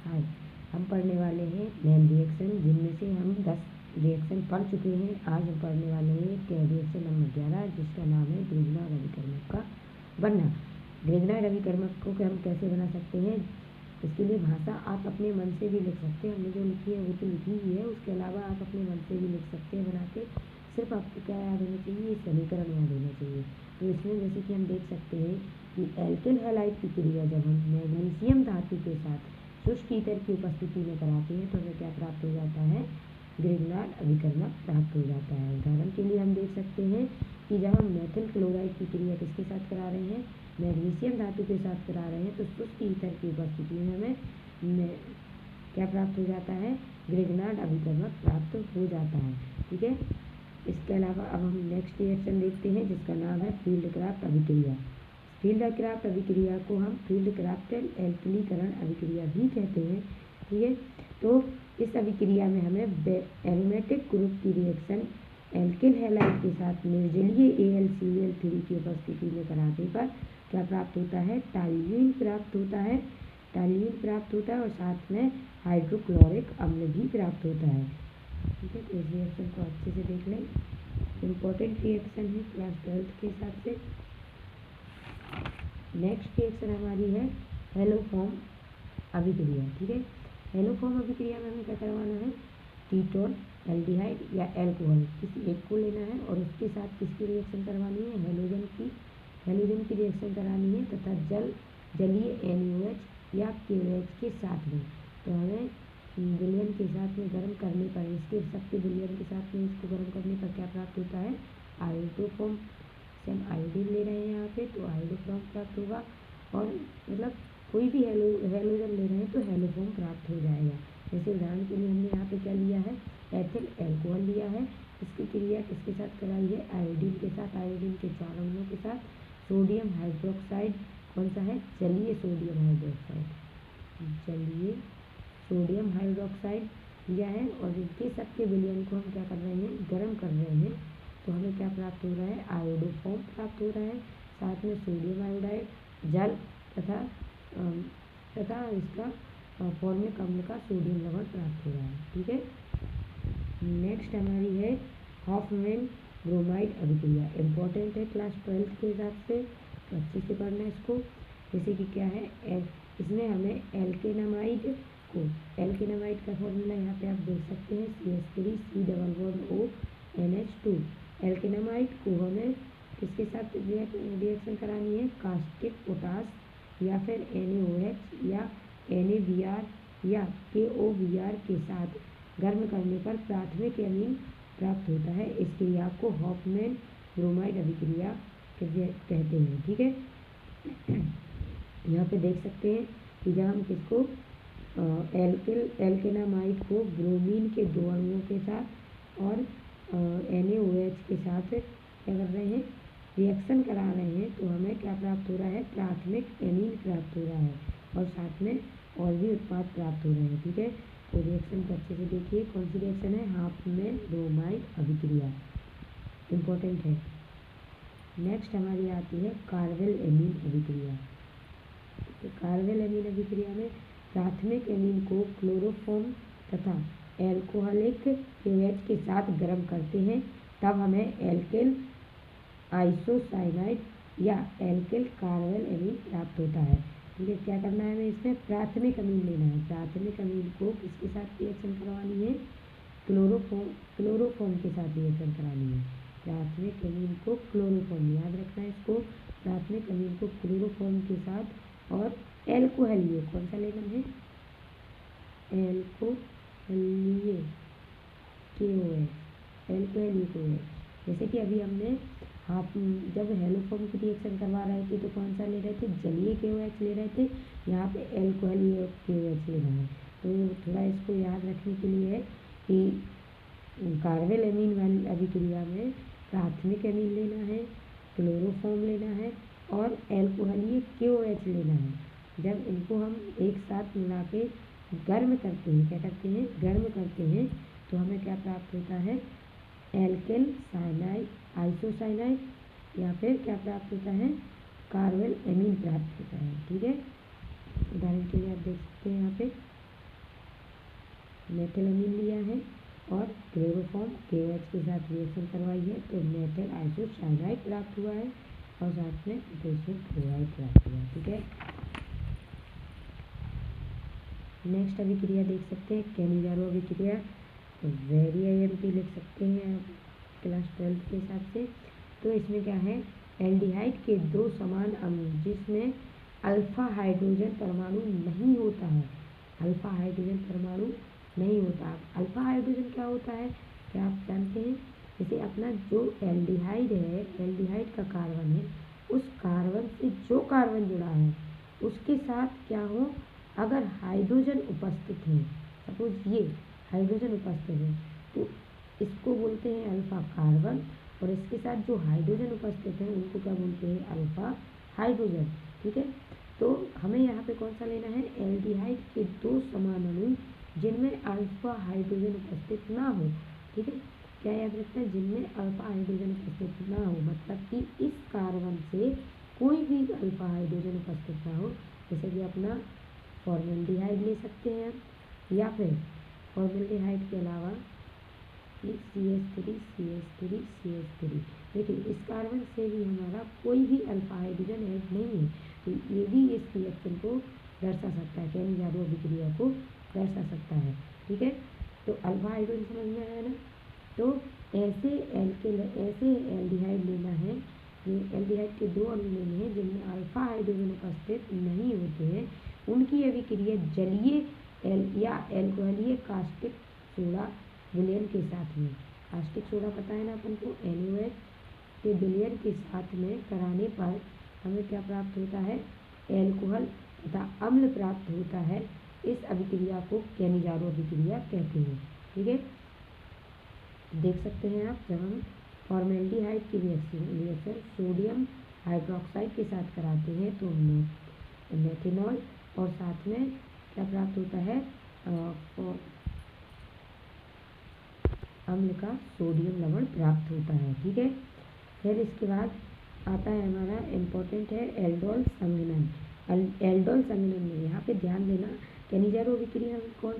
हाय, हम पढ़ने वाले हैं मैन रिएक्शन, जिनमें से हम 10 रिएक्शन पढ़ चुके हैं। आज हम पढ़ने वाले हैं रिएक्शन नंबर 11, जिसका नाम है ग्रिग्नार्ड अभिकर्मक का बनना। ग्रिग्नार्ड अभिकर्मक को हम कैसे बना सकते हैं, इसके लिए भाषा आप अपने मन से भी लिख सकते हैं। हमने जो लिखी है वो तो लिखी ही है, उसके अलावा आप अपने मन से भी लिख सकते हैं बना के। सिर्फ आपको क्या याद होना चाहिए, समीकरण याद होना चाहिए। तो इसमें जैसे कि हम देख सकते हैं कि एल्किल हैलाइड की क्रिया जब हम मैग्नीशियम धातु के साथ शुष्क ईथर की उपस्थिति में कराते हैं तो हमें क्या प्राप्त हो जाता है, ग्रिग्नार्ड अभिकर्मक प्राप्त हो जाता है। उदाहरण के लिए हम देख सकते हैं कि जब हम मेथिल क्लोराइड की क्रिया किसके साथ करा रहे हैं, मैग्नीशियम धातु के साथ करा रहे हैं, तो शुष्क ईथर की उपस्थिति में हमें क्या प्राप्त हो जाता है, ग्रिग्नार्ड अभिकर्मक प्राप्त हो जाता है। ठीक है, इसके अलावा अब हम नेक्स्ट रिएक्शन देखते हैं, जिसका नाम है फील्ड क्राफ्ट अभिक्रिया। फील्ड क्राफ्ट अभिक्रिया को हम फील्ड क्राफ्टेड एल्किलीकरण अभिक्रिया भी कहते हैं। ठीक है, तो इस अभिक्रिया में हमें एरोमेटिक ग्रुप की रिएक्शन एल्किल हैलाइड के साथ निर्जलीय AlCl3 की उपस्थिति में कराने पर क्या प्राप्त होता है, टॉल्यूइन प्राप्त होता है। टॉल्यूइन प्राप्त होता है और साथ में हाइड्रोक्लोरिक अम्ल भी प्राप्त होता है। ठीक है, तो इस रिएक्शन को अच्छे से देख लें। इम्पोर्टेंट रिएक्शन है क्लास 12 के हिसाब से। नेक्स्ट रिएक्शन हमारी है हेलोफॉर्म अभिक्रिया। ठीक है, हेलोफॉर्म अभिक्रिया में हमें क्या करवाना है, कीटोन, एल्डिहाइड या एल्कोहल किसी एक को लेना है और उसके साथ किसकी रिएक्शन करवानी है, हेलोजन की रिएक्शन करानी है तथा जलीय NaOH या KOH के साथ में। तो हमें विलयन के साथ में गर्म करने पर, इसके शक्ति विलयन के साथ में इसको गर्म करने पर क्या प्राप्त होता है, आयोडोफॉर्म से हम आयोडीन ले रहे हैं यहाँ पे, तो आयोडोफॉर्म प्राप्त होगा। और मतलब कोई भी हेलोजन ले रहे हैं तो हेलोफॉर्म प्राप्त हो जाएगा। जैसे उदाहरण के लिए हमने यहाँ पे क्या लिया है, एथिल एल्कोहल लिया है। इसकी क्रिया किसके साथ कराई है, आयोडीन के साथ, आयोडीन के 4 अणुओं के साथ। सोडियम हाइड्रोक्साइड कौन सा है, जलीय सोडियम हाइड्रोक्साइड लिया है और इनके सबके विलयन को हम क्या कर रहे हैं, गर्म कर रहे हैं। तो हमें क्या प्राप्त हो रहा है, आयोडोफॉर्म प्राप्त हो रहा है। साथ में सोडियम आयोडाइड, जल तथा इसका फॉर्मिक अम्ल का सोडियम लवण प्राप्त हो रहा है। ठीक है, नेक्स्ट हमारी है हॉफमैन ब्रोमाइड अभिक्रिया। इम्पोर्टेंट है क्लास 12 के हिसाब से, तो अच्छे से पढ़ना है इसको। जैसे कि क्या है, इसमें हमें एल्केनामाइड का फॉर्मूला यहाँ पे आप देख सकते हैं, CH3C+O NH2। एल्केनामाइड को हमें किसके साथ रिएक्शन करानी है, कास्टिक पोटास या फिर NaOH या NaBr या KOBr के साथ गर्म करने पर प्राथमिक एमीन प्राप्त होता है। इस क्रिया को हॉफमैन ब्रोमाइड अभिक्रिया कहते हैं। ठीक है, यहाँ पे देख सकते हैं कि जब हम किसको एल्केनामाइड को ब्रोमीन के 2 अणुओं के साथ और NaOH के साथ क्या कर रहे हैं, रिएक्शन करा रहे हैं, तो हमें क्या प्राप्त हो रहा है, प्राथमिक एमीन प्राप्त हो रहा है और साथ में और भी उत्पाद प्राप्त हो रहे हैं। ठीक है, तो रिएक्शन को अच्छे से देखिए, कौन सी रिएक्शन है, हॉफमैन ब्रोमाइड अभिक्रिया, इम्पोर्टेंट है। नेक्स्ट हमारी आती है कार्बेल एमीन अभिक्रिया। तो कार्बेल एमीन अभिक्रिया में प्राथमिक एमीन को क्लोरोफॉर्म तथा एल्कोहलिक KOH के साथ गर्म करते हैं, तब हमें एल्किल आइसोसाइनाइड या एल्किल कार्बेल एमीन प्राप्त होता है। ठीक है, क्या करना है हमें इसमें, प्राथमिक अमीन लेना है। प्राथमिक अमीन को किसके साथ रिएक्शन करवानी है, क्लोरोफॉर्म के साथ रिएक्शन करानी है। प्राथमिक अमीन को क्लोरोफॉर्म, याद रखना है इसको, प्राथमिक अमीन को क्लोरोफॉर्म के साथ और एल्कोहलीय कौन सा लेना है, एल्कोहलीय KOH। जैसे कि अभी हमने जब हेलोफॉर्म की रिएक्शन करवा रहे थे तो कौन सा ले रहे थे, जलीय KOH ले रहे थे, यहाँ पे एल्कोहलीय KOH लेना है। तो थोड़ा इसको याद रखने के लिए है कि कार्बेल एमीन वाली अभिक्रिया में प्राथमिक एमीन लेना है, क्लोरोफॉर्म लेना है और एल्कोहलीय KOH लेना है। जब इनको हम एक साथ मिला के गर्म करते हैं, क्या करते हैं, गर्म करते हैं, तो हमें क्या प्राप्त होता है, एल्किल साइनाइड आइसोसाइनाइड या फिर क्या प्राप्त होता है, कार्बेल एमीन प्राप्त होता है। ठीक है, उदाहरण के लिए आप देख सकते हैं यहाँ पे मेथिलमीन लिया है और क्लोरोफॉर्म KOH के साथ रिएक्शन करवाई है तो मेथिल आइसोसाइनाइड प्राप्त हुआ है और साथ में पोटेशियम क्लोराइड प्राप्त हुआ है। ठीक है, नेक्स्ट अभिक्रिया देख सकते हैं कैनिजारो अभिक्रिया। तो वेरी IMP लिख सकते हैं आप क्लास 12 के हिसाब से। तो इसमें क्या है, एल्डिहाइड के दो समान अणु जिसमें अल्फा हाइड्रोजन परमाणु नहीं होता है, अल्फा हाइड्रोजन परमाणु नहीं होता। अल्फा हाइड्रोजन क्या होता है, क्या आप जानते हैं? जैसे अपना जो एल्डिहाइड है, एल्डिहाइड का कार्बन है, उस कार्बन से जो कार्बन जुड़ा है उसके साथ क्या हो, अगर हाइड्रोजन उपस्थित है, सपोज ये हाइड्रोजन उपस्थित है तो इसको बोलते हैं अल्फा कार्बन, और इसके साथ जो हाइड्रोजन उपस्थित है उनको क्या बोलते हैं, अल्फा हाइड्रोजन। ठीक है, तो हमें यहाँ पे कौन सा लेना है, एल्डिहाइड के दो समान अणु जिनमें अल्फा हाइड्रोजन उपस्थित ना हो। ठीक है, क्या याद रखना है, जिनमें अल्फा हाइड्रोजन उपस्थित ना हो, मतलब कि इस कार्बन से कोई भी अल्फा हाइड्रोजन उपस्थित ना हो। जैसे कि अपना फॉर्मेल्डिहाइड ले सकते हैं या फिर फॉर्मेल्डिहाइड के अलावा CH3 देखिए इस कार्बन से भी हमारा कोई भी अल्फा हाइड्रोजन ऐड नहीं है, तो ये भी इस रिएक्शन को दर्शा सकता है, कैनिजारो अभिक्रिया को दर्शा सकता है। ठीक है, तो अल्फा हाइड्रोजन समझ में आया ना। तो ऐसे एल्डिहाइड लेना है, ये एल्डिहाइड के दो अणु लेने हैं जिनमें अल्फा हाइड्रोजन उपस्थित नहीं होते हैं, उनकी अभिक्रिया जलीय या एल्कोहलीय कास्टिक सोडा विलयन के साथ में, कास्टिक सोडा पता है ना अपन को, NaOH के विलयन के साथ में कराने पर हमें क्या प्राप्त होता है, एल्कोहल तथा अम्ल प्राप्त होता है। इस अभिक्रिया को कैनिजारो अभिक्रिया कहते हैं। ठीक है, देख सकते हैं आप, जब हम फॉर्मेल्डिहाइड की रिएक्शन सोडियम हाइड्रोक्साइड के साथ कराते हैं तो मेथेनॉल और साथ में क्या प्राप्त होता है, अम्ल का सोडियम लवण प्राप्त होता है। ठीक है, फिर इसके बाद आता है हमारा इम्पोर्टेंट है एल्डोल संघनन। एल्डोल संघनन में यहाँ पे ध्यान देना, कैनिजारो अभिक्रिया में कौन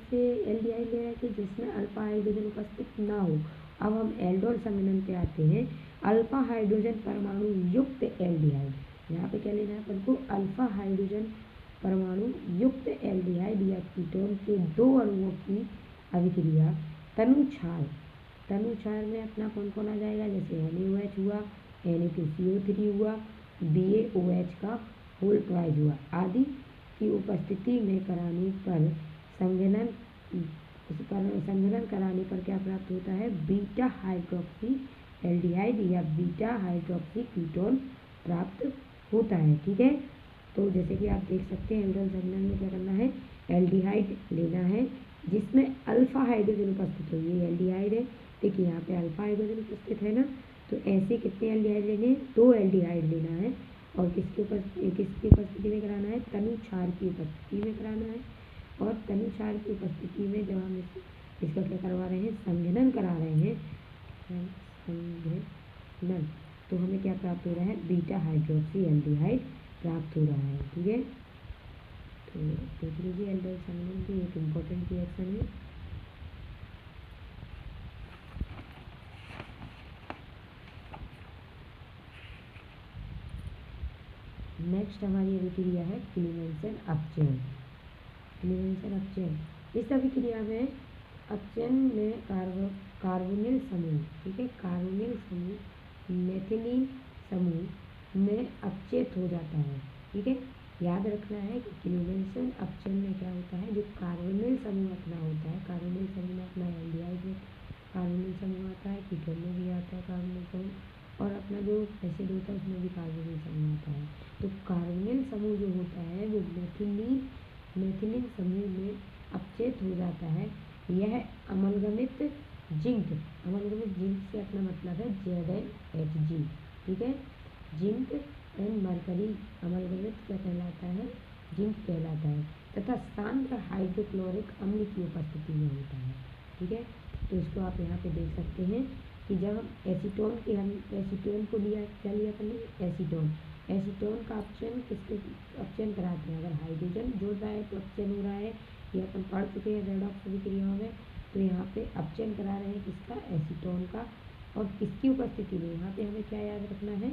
से एल्डिहाइड ले रहे थे जिसमें अल्फा हाइड्रोजन उपस्थित ना हो। अब हम एल्डोल संघनन पे आते हैं, अल्फा हाइड्रोजन परमाणु युक्त एल्डिहाइड। यहाँ पे क्या लेना है अपन को, अल्फा हाइड्रोजन परमाणु युक्त एल्डिहाइड या कीटोन के दो अणुओं की अभिक्रिया तनुक्षार में अपना कौन कौन आ जाएगा, जैसे NaOH हुआ, Na2CO3 हुआ, BaOH का होल ट्वाइस हुआ आदि की उपस्थिति में कराने पर संघनन कराने पर क्या प्राप्त होता है, बीटा हाइड्रोक्सी एल्डिहाइड या बीटा हाइड्रोक्सी कीटोन प्राप्त होता है। ठीक है, तो जैसे कि आप देख सकते हैं एल्डोल संघनन में क्या करना है, एल्डिहाइड लेना है जिसमें अल्फा हाइड्रोजन उपस्थित हो, ये एल्डिहाइड है, देखिए यहाँ पे अल्फा हाइड्रोजन उपस्थित है ना, तो ऐसे कितने एल्डिहाइड लेने हैं, दो एल्डिहाइड लेना है और किसकी उपस्थिति में कराना है, तनुक्षार की उपस्थिति में कराना है। और तनुक्षार की उपस्थिति में जब हम इसका क्या करवा रहे हैं, संघनन करा रहे हैं, संघनन, तो हमें क्या प्राप्त हो रहा है, बीटा हाइड्रोक्सी एल्डिहाइड प्राप्त हो रहा है। ठीक है, तो देख लीजिए एल्डोल संघनन की एक इम्पोर्टेंट रिएक्शन है। नेक्स्ट हमारी अभिक्रिया है क्लीवेंसन अपचयन। क्लीवेंसन अपचयन, इस अभिक्रिया में अपचयन में कार्बोनिल समूह, ठीक है, कार्बोनिल समूह मेथिलीन समूह में अपचयित हो जाता है। ठीक है, याद रखना है कि क्लीवेंसन अपचयन में क्या होता है, जो कार्बोनिल समूह अपना होता है, कार्बोनिल समूह में अपना एल्डिहाइड में कार्बोनिल समूह आता है, कीटोन में भी आता है कार्बोनिल समूह, और अपना जो एसिड होता है उसमें भी कार्बोनिल समूह आता है। तो कार्बोनिल समूह जो होता है वो मेथिलीन समूह में अपचयित हो जाता है। यह अमलगमित जिंक से अपना मतलब है ZnHg। ठीक है, जिंक एंड मरकरी अमलगमित क्या कहलाता है, जिंक कहलाता है, तथा शांत हाइड्रोक्लोरिक अम्ल की उपस्थिति में होता है। ठीक है, तो इसको आप यहाँ पे देख सकते हैं कि जब हम एसीटोन को लिया, क्या लिया हमने, एसीटोन, एसीटोन का अपचयन किसके अपचयन कराते हैं? अगर हाइड्रोजन जुड़ रहा है तो अपचयन हो रहा है, ये अपन पढ़ चुके हैं रेडॉक्स अभिक्रियाओं में। तो यहाँ पे अपचयन करा रहे हैं किसका? एसीटोन का। और किसकी उपस्थिति में? यहाँ पे हमें क्या याद रखना है?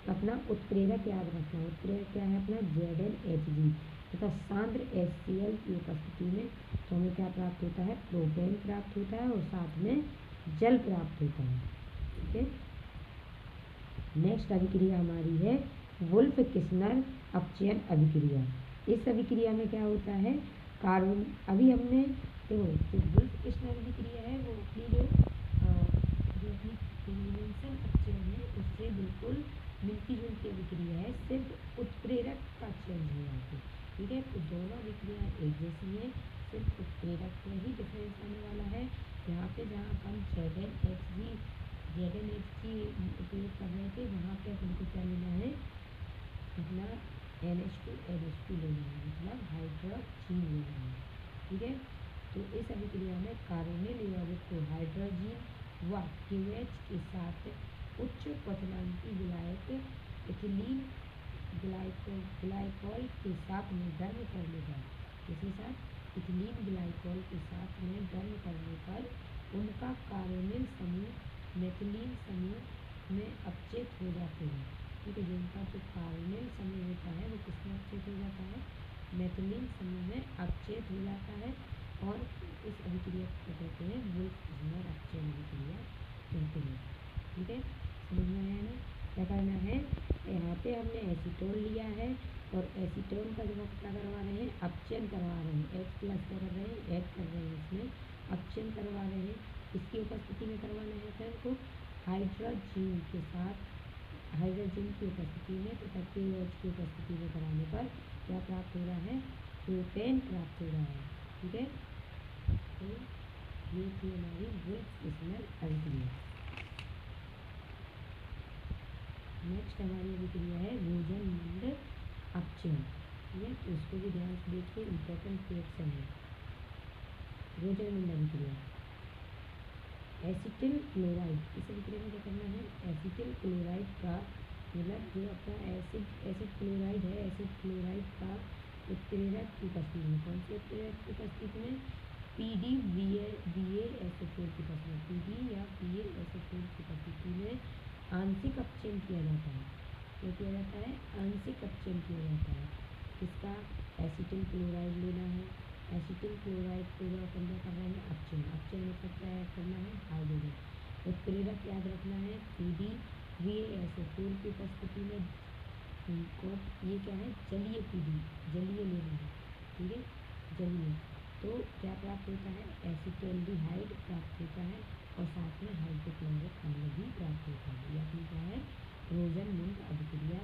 अपना उत्प्रेरक याद रखना है। उत्प्रेरक क्या है अपना? ZnHg तथा सांद्र HCl की उपस्थिति में तो हमें क्या प्राप्त होता है? प्रोपेन प्राप्त होता है और साथ में जल प्राप्त होता है। ठीक है। नेक्स्ट अभिक्रिया हमारी है वुल्फ किस्नर अपचयन अभिक्रिया। इस अभिक्रिया में क्या होता है? कार्बन अभी हमने देखो जो वुल्फ किस्नर अभिक्रिया है वो अपनी जो अपनी कन्वेंशन अपचयन है उससे बिल्कुल मिलती जुलती अभिक्रिया है, सिर्फ उत्प्रेरक का चयन है यहाँ पे। ठीक है। तो दोनों अभिक्रिया एक जैसी है, सिर्फ उत्प्रेरक में ही डिफरेंस आने वाला है। यहाँ पे जहाँ हम ZnHg उपयोग कर रहे थे वहाँ पे अपन को क्या लेना है? अपना NH2 लेना है, मतलब हाइड्रोजीन लेना है। ठीक है। तो इस अभिक्रिया में कार्बोनिल यौगिक को हाइड्रोजीन व QH के साथ उच्च क्वथनांकी विलायक इथिलीन ग्लाइकॉल के साथ में गर्म करने पर इसके साथ इथिलीन ग्लाइकॉल के साथ में गर्म करने पर उनका कार्बोनिल समूह मेथिलीन समूह में अपचयित हो जाते हैं। ठीक है। जिनका जो कार्बोनिल समूह होता है वो किसमें अपचयित हो जाता है? मेथिलीन समूह में अपचयित हो जाता है। और इस अभिक्रिया को कहते हैं वुल्फ किस्नर अपचयन अभिक्रिया कहते हैं। ठीक है। समझ में आया ना? क्या करना है? यहाँ पे हमने एसीटोन लिया है और एसीटोन का जब हम क्या करवा रहे हैं? अपचयन करवा रहे हैं। H+ क्या कर रहे हैं? ऐड कर रहे हैं, इसमें अपचयन करवा रहे हैं। इसकी उपस्थिति में करवाना है फिर को हाइड्रोजीन के साथ, हाइड्रोजीन की उपस्थिति में तथा KOH की उपस्थिति में कराने पर क्या प्राप्त हो रहा है? प्रोपेन प्राप्त हो रहा है। ठीक है। तो ये थी हमारी वुल्फ किस्नर अभिक्रिया। नेक्स्ट हमारी अभिक्रिया है रोजनमंड अपचयन। ठीक है। तो इसको भी ध्यान से देखिए, इम्पोर्टेंट रिएक्शन है रोजनमंड अभिक्रिया। एसिटिल क्लोराइड, इस अभिक्रिया में क्या करना है? एसिटिल क्लोराइड का मतलब जो अपना एसिड क्लोराइड है, एसिड क्लोराइड का उत्प्रेरक की उपस्थिति में, कौन से उत्प्रेरक की उपस्थिति में? PdBaSO4 की उपस्थिति में, PD या BaSO4 की उपस्थिति में आंशिक अपचयन किया जाता है। क्या किया जाता है? आंशिक अपचयन किया जाता है। किसका? एसिटिल क्लोराइड लेना है। एसिटिल क्लोराइड को जो अपन क्या कर रहे हैं? अपचयन। अपचयन मतलब क्या ऐड करना है? हाइड्रोजन। उत्प्रेरक याद रखना है PdBaSO4 की उपस्थिति में को ये क्या है? जलीय PD, जलीय लेना है। ठीक है। जलीय तो क्या प्राप्त होता है? एसिटाल्डिहाइड प्राप्त होता है और साथ में हाइड्रोक्लोरिक अम्ल भी प्राप्त होता है। यह अपनी क्या है? रोजनमंड अभिक्रिया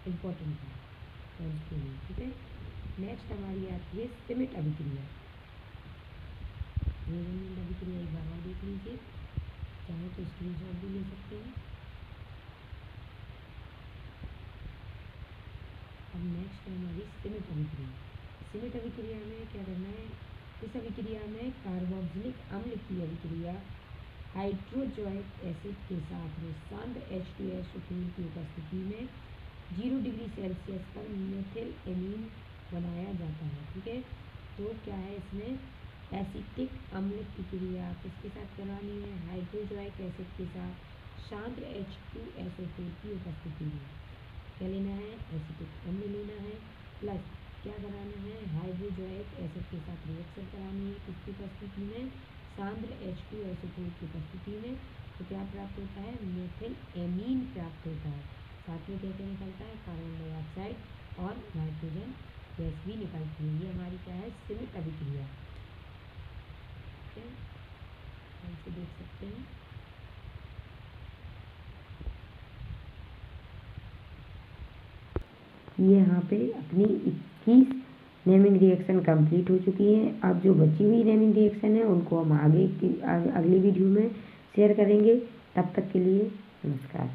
इम्पोर्टेंट है तो उसके लिए। ठीक है। नेक्स्ट हमारी आती है सिमिट अभिक्रिया। रोजनमंड अभिक्रिया एक बार और देख लीजिए, चाहे तो स्क्रीनशॉट भी ले सकते हैं। अब नेक्स्ट है हमारी सिमिट अभिक्रिया। सिमिट अभिक्रिया में क्या करना है? इस अभिक्रिया में कार्बोक्सिलिक अम्ल की अभिक्रिया हाइड्रोजोइक एसिड के साथ में सांद्र H2SO4 की उपस्थिति में 0 डिग्री सेल्सियस पर मेथिल एमीन बनाया जाता है। ठीक है। तो क्या है इसमें? एसिटिक अम्ल की क्रिया किसके साथ करवानी है? हाइड्रोजोइक एसिड के साथ सांद्र H2SO4 की उपस्थिति में क्या लेना है? एसिटिक अम्ल लेना है, प्लस क्या कराना है? हाइड्रोजोइक एसिड के साथ रिएक्शन करानी है। किसकी उपस्थिति में? सांद्र H2SO4 की उपस्थिति में। तो क्या प्राप्त होता है? मेथिल एमीन प्राप्त होता है। साथ में क्या क्या निकलता है? कार्बन डाइऑक्साइड और नाइट्रोजन गैस भी निकलती है। ये हमारी क्या है? सिमिट अभिक्रिया। ठीक है। ऐसे देख सकते हैं। ये यहाँ पे अपनी 21 नेमिंग रिएक्शन कंप्लीट हो चुकी है। अब जो बची हुई नेमिंग रिएक्शन है उनको हम अगली वीडियो में शेयर करेंगे। तब तक के लिए नमस्कार।